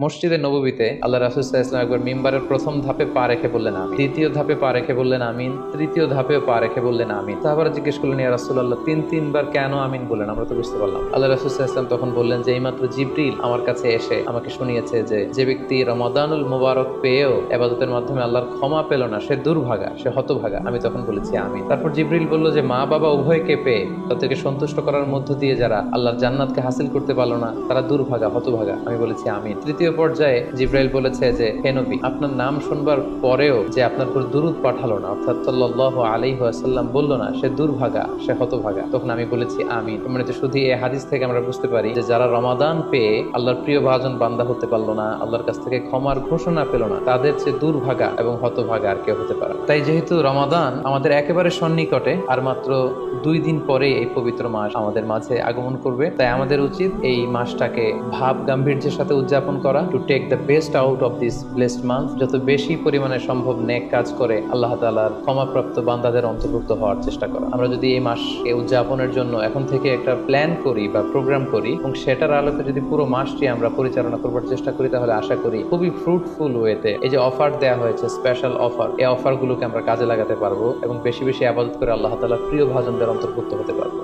মসজিদে নববীতে আল্লাহ রাসূল সাল্লাল্লাহু আলাইহি ওয়াসাল্লাম একবার মিম্বারের প্রথম ধাপে পা রেখে বললেন আমিন, দ্বিতীয় ধাপে পা রেখে বললেন আমিন, তৃতীয় ধাপেও পা রেখে বললেন আমিন। সাহাবারা জিজ্ঞেস করলেন, ইয়া রাসূলুল্লাহ, তিনবার কেন আমিন বললেন? আমরা তো বুঝতে পারলাম। আল্লাহ রাসূল সাল্লাল্লাহু আলাইহি ওয়াসাল্লাম তখন বললেন যে এইমাত্র জিবরিল আমার কাছে এসে আমাকে শুনিয়েছে যে যে ব্যক্তি রমাদানুল মুবারক পেয়েও ইবাদতের মাধ্যমে আল্লাহর ক্ষমা পেল না, সে দুর্ভাগা, সে হতভাগা। আমি তখন বলেছি আমিন। তারপর জিবরিল বলল যে মা বাবা উভয়কে পেয়ে তাদেরকে সন্তুষ্ট করার মধ্য দিয়ে যারা আল্লাহর জান্নাতকে হাসিল করতে পারলো না, তারা দুর্ভাগা, হতভাগা। আমি বলেছি আমিন। তৃতীয় পর্যায়ে জিব্রাইল বলেছে যে হে নবী, আপনার নাম শুনবার পরেও যে আপনার উপর দুরূদ পাঠালো না, অর্থাৎ সাল্লাল্লাহু আলাইহি ওয়াসাল্লাম বলল না, সে দুর্ভাগা, সে হতভাগা। তখন আমি বলেছি আমিন। মানে শুধু এই হাদিস থেকে আমরা বুঝতে পারি যে যারা রমাদান পেয়ে আল্লাহর প্রিয় ভাজন বান্দা হতে পারলো না, আল্লাহর কাছ থেকে ক্ষমার ঘোষণা পেল না, তাদের চেয়ে দুর্ভাগা এবং হতভাগা আর কেউ হতে পারে না। তাই যেহেতু রমাদান আমাদের একেবারে সন্নিকটে, আর মাত্র 2 দিন পরে এই পবিত্র মাস আমাদের মাঝে আগমন করবে, তাই আমাদের উচিত এই মাসটাকে ভাব গাম্ভীর্যের সাথে উদযাপন করা, to take the best out of this blessed month. যত বেশি পরিমাণে সম্ভব নেক কাজ করে আল্লাহ তাআলার ক্ষমাপ্রাপ্ত বান্দাদের অন্তর্ভুক্ত হওয়ার চেষ্টা করা। আমরা যদি এই মাসকে উদযাপনের জন্য এখন থেকে একটা প্ল্যান করি বা প্রোগ্রাম করি এবং সেটার আলোকে যদি পুরো মাসটি আমরা পরিচালনা করবার চেষ্টা করি, তাহলে আশা করি খুবই ফ্রুটফুল ওয়েতে এই যে অফার দেওয়া হয়েছে, স্পেশাল অফার, এই অফারগুলোকে আমরা কাজে লাগাতে পারবো এবং বেশি বেশি ইবাদত করে আল্লাহ তাআলার প্রিয় ভাজনদের অন্তর্ভুক্ত হতে পারবো।